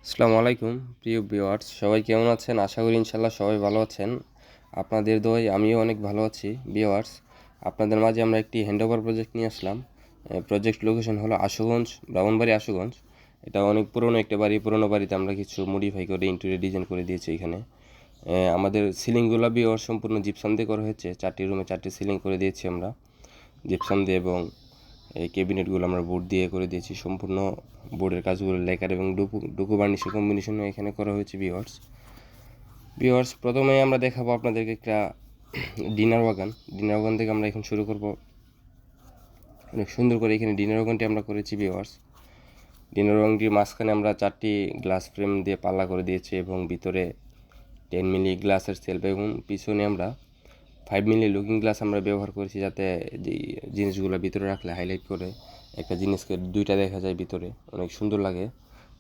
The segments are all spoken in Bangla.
আসসালামু আলাইকুম প্রিয় ভিউয়ার্স, সবাই কেমন আছেন? আশা করি ইনশাল্লাহ সবাই ভালো আছেন। আপনাদের দোয়ায় আমিও অনেক ভালো আছি। ভিউয়ার্স, আপনাদের মাঝে আমরা একটি হ্যান্ডওভার প্রজেক্ট নিয়ে আসলাম। প্রজেক্ট লোকেশন হলো আশুগঞ্জ, ব্রাহ্মণবাড়ি আশুগঞ্জ। এটা অনেক পুরনো একটা বাড়ি। পুরনো বাড়িতে আমরা কিছু মডিফাই করে ইন্টেরিয়র ডিজাইন করে দিয়েছি এখানে। আমাদের সিলিংগুলো ভিউয়ার্স সম্পূর্ণ জিপসাম দিয়ে করা হয়েছে। 4টি রুমে 4টি সিলিং করে দিয়েছি আমরা জিপসাম দিয়ে, এবং এই ক্যাবিনেটগুলো আমরা বোর্ড দিয়ে করে দিয়েছি। সম্পূর্ণ বোর্ডের কাজগুলো লেকার এবং ডুকু বার্নিশের কম্বিনেশনে এখানে করা হয়েছে। ভিউয়ার্স প্রথমে আমরা দেখাবো আপনাদেরকে একটা ডিনার ওয়াগান থেকে আমরা এখন শুরু করব। অনেক সুন্দর করে এখানে ডিনার ওয়াগানটি আমরা করেছি। ডিনার ওয়াগানটির মাঝখানে আমরা 4টি গ্লাস ফ্রেম দিয়ে পাল্লা করে দিয়েছি, এবং ভিতরে 10 মিলি গ্লাসের সেলফ, এবং পিছনে আমরা 5 মিলি লুকিং গ্লাস আমরা ব্যবহার করেছি, যাতে যে জিনিসগুলো ভিতরে রাখলে হাইলাইট করে একটা জিনিসকে দুইটা দেখা যায় ভিতরে, অনেক সুন্দর লাগে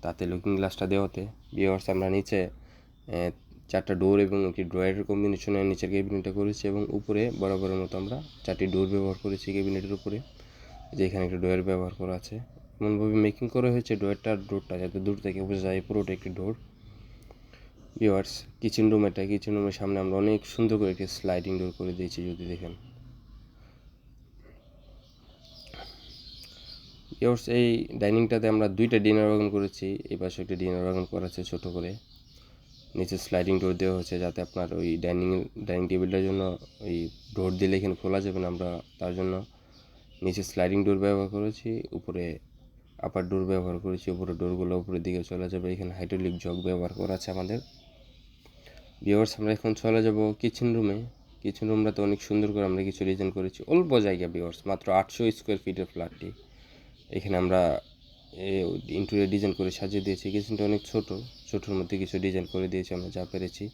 তাতে লুকিং গ্লাসটা দেওয়াতে। ভিউয়ার্স, আমরা নিচে 4টা ডোর এবং একটি ড্রয়ারের কম্বিনেশনে নিচের ক্যাবিনেটটা করেছি, এবং উপরে বরাবরের মতো আমরা 4টি ডোর ব্যবহার করেছি ক্যাবিনেটের উপরে, যে এখানে একটা ডোর ব্যবহার করা আছে। এমনভাবে মেকিং করা হয়েছে ডোরটা যাতে দূর থেকে বোঝা যায় পুরোটা একটি ডোর। ভিউয়ার্স, কিচেন রুমের সামনে আমরা অনেক সুন্দর করে একটি স্লাইডিং ডোর করে দিয়েছি, যদি দেখেন। ভিউয়ার্স, এই ডাইনিংটাতে আমরা 2টা ডিনার ওয়াগন করেছি। এই পাশে একটা ডিনার ওয়াগন করা আছে ছোট করে। নিচে স্লাইডিং ডোর দেওয়া হয়েছে, যাতে আপনার ওই ডাইনিং টেবিলটার জন্য ওই ডোর দিলে এখানে খোলা যাবে না, আমরা তার জন্য নিচে স্লাইডিং ডোর ব্যবহার করেছি, উপরে আপার ডোর ব্যবহার করেছি। উপরে ডোরগুলো উপরের দিকে চলে যাবে। এখানে হাইড্রোলিক জগ ব্যবহার করা আছে আমাদের। ভিউয়ার্স, আমরা এখন চলে যাব কিচেন রুমটাতে অনেক সুন্দর করে আমরা কিছু ডিজাইন করেছি। অল্প জায়গা ভিউয়ার্স, মাত্র 800 স্কোয়ার ফিটের ফ্ল্যাটটি। এখানে আমরা ইন্টেরিয়র ডিজাইন করে সাজিয়ে দিয়েছি। কিচেনটা অনেক ছোটোর মধ্যে কিছু ডিজাইন করে দিয়েছি আমরা যা পেরেছি।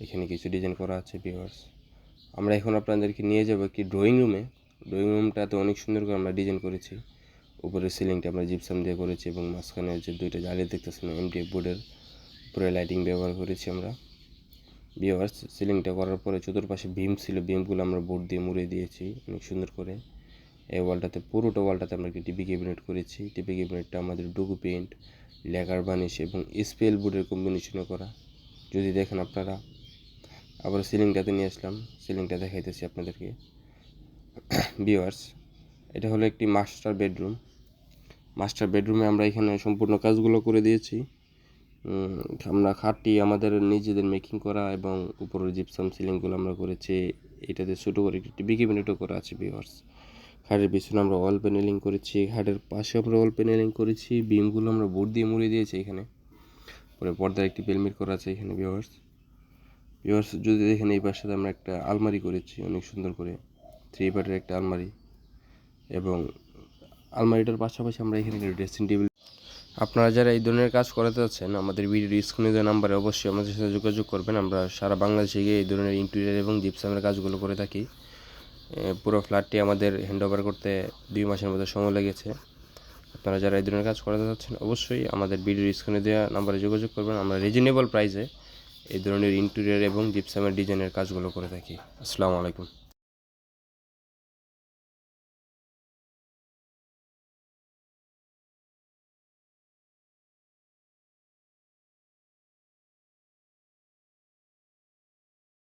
এখানে কিছু ডিজাইন করা আছে। ভিউয়ার্স, আমরা এখন আপনাদেরকে নিয়ে যাব একটি ড্রয়িং রুমটাতে অনেক সুন্দর করে আমরা ডিজাইন করেছি। উপরের সিলিংটা আমরা জিপসাম দিয়ে করেছি, এবং মাঝখানে যে 2টা জালি দেখতেছেন এমডিএফ বোর্ডের উপরে লাইটিং ব্যবহার করেছি আমরা। ভিউয়ার্স, সিলিংটা করার পরে চতুর্পাশে বিম ছিল, বিমগুলো আমরা বোর্ড দিয়ে মুড়ে দিয়েছি অনেক সুন্দর করে। এই পুরোটা ওয়ালটাতে আমরা একটি টিভি ক্যাবিনেট করেছি। টিভি ক্যাবিনেটটা আমাদের ডুগু পেইন্ট, লেকার বার্নিশ এবং স্পেল বোর্ডের কম্বিনেশনে করা, যদি দেখেন আপনারা। আবার সিলিংটাতে নিয়ে আসলাম, সিলিংটা দেখাইতেছি আপনাদেরকে। ভিউয়ার্স, এটা হলো একটি মাস্টার বেডরুমে আমরা এখানে সম্পূর্ণ কাজগুলো করে দিয়েছি। আমরা খাটটি আমাদের নিজেদের মেকিং করা, এবং উপরের জিপসাম সিলিংগুলো আমরা করেছি। এটাতে ছোটো করে একটি টিভি ক্যাবিনেটও করা আছে। ভিউয়ার্স, খাটের পিছনে আমরা ওয়াল প্যানেলিং করেছি, খাটের পাশে আমরা ওয়াল প্যানেলিং করেছি। বিমগুলো আমরা বোর্ড দিয়ে মুড়ে দিয়েছি এখানে। পরে পর্দার একটি পেলমিট করা আছে এখানে। ভিউয়ার্স, যদি দেখেন এই পাশে আমরা একটা আলমারি করেছি অনেক সুন্দর করে, 3 পার্টের একটা আলমারি, এবং আলমারিটার পাশাপাশি আমরা এখানে একটা ড্রেসিং টেবিল। আপনারা যারা এই ধরনের কাজ করাতে চাচ্ছেন, আমাদের ভিডিওর স্ক্রিনে দেওয়া নাম্বারে অবশ্যই আমাদের সাথে যোগাযোগ করবেন। আমরা সারা বাংলাদেশে গিয়ে এই ধরনের ইন্টেরিয়র এবং জিপসামের কাজগুলো করে থাকি। পুরো ফ্ল্যাটটি আমাদের হ্যান্ডওভার করতে 2 মাসের মতো সময় লেগেছে। আপনারা যারা এই ধরনের কাজ করাতে চাচ্ছেন, অবশ্যই আমাদের ভিডিওর স্ক্রিনে দেওয়া নাম্বারে যোগাযোগ করবেন। আমরা রিজনেবল প্রাইসে এই ধরনের ইন্টেরিয়র এবং জিপসামের ডিজাইনের কাজগুলো করে থাকি। আসসালামু আলাইকুম।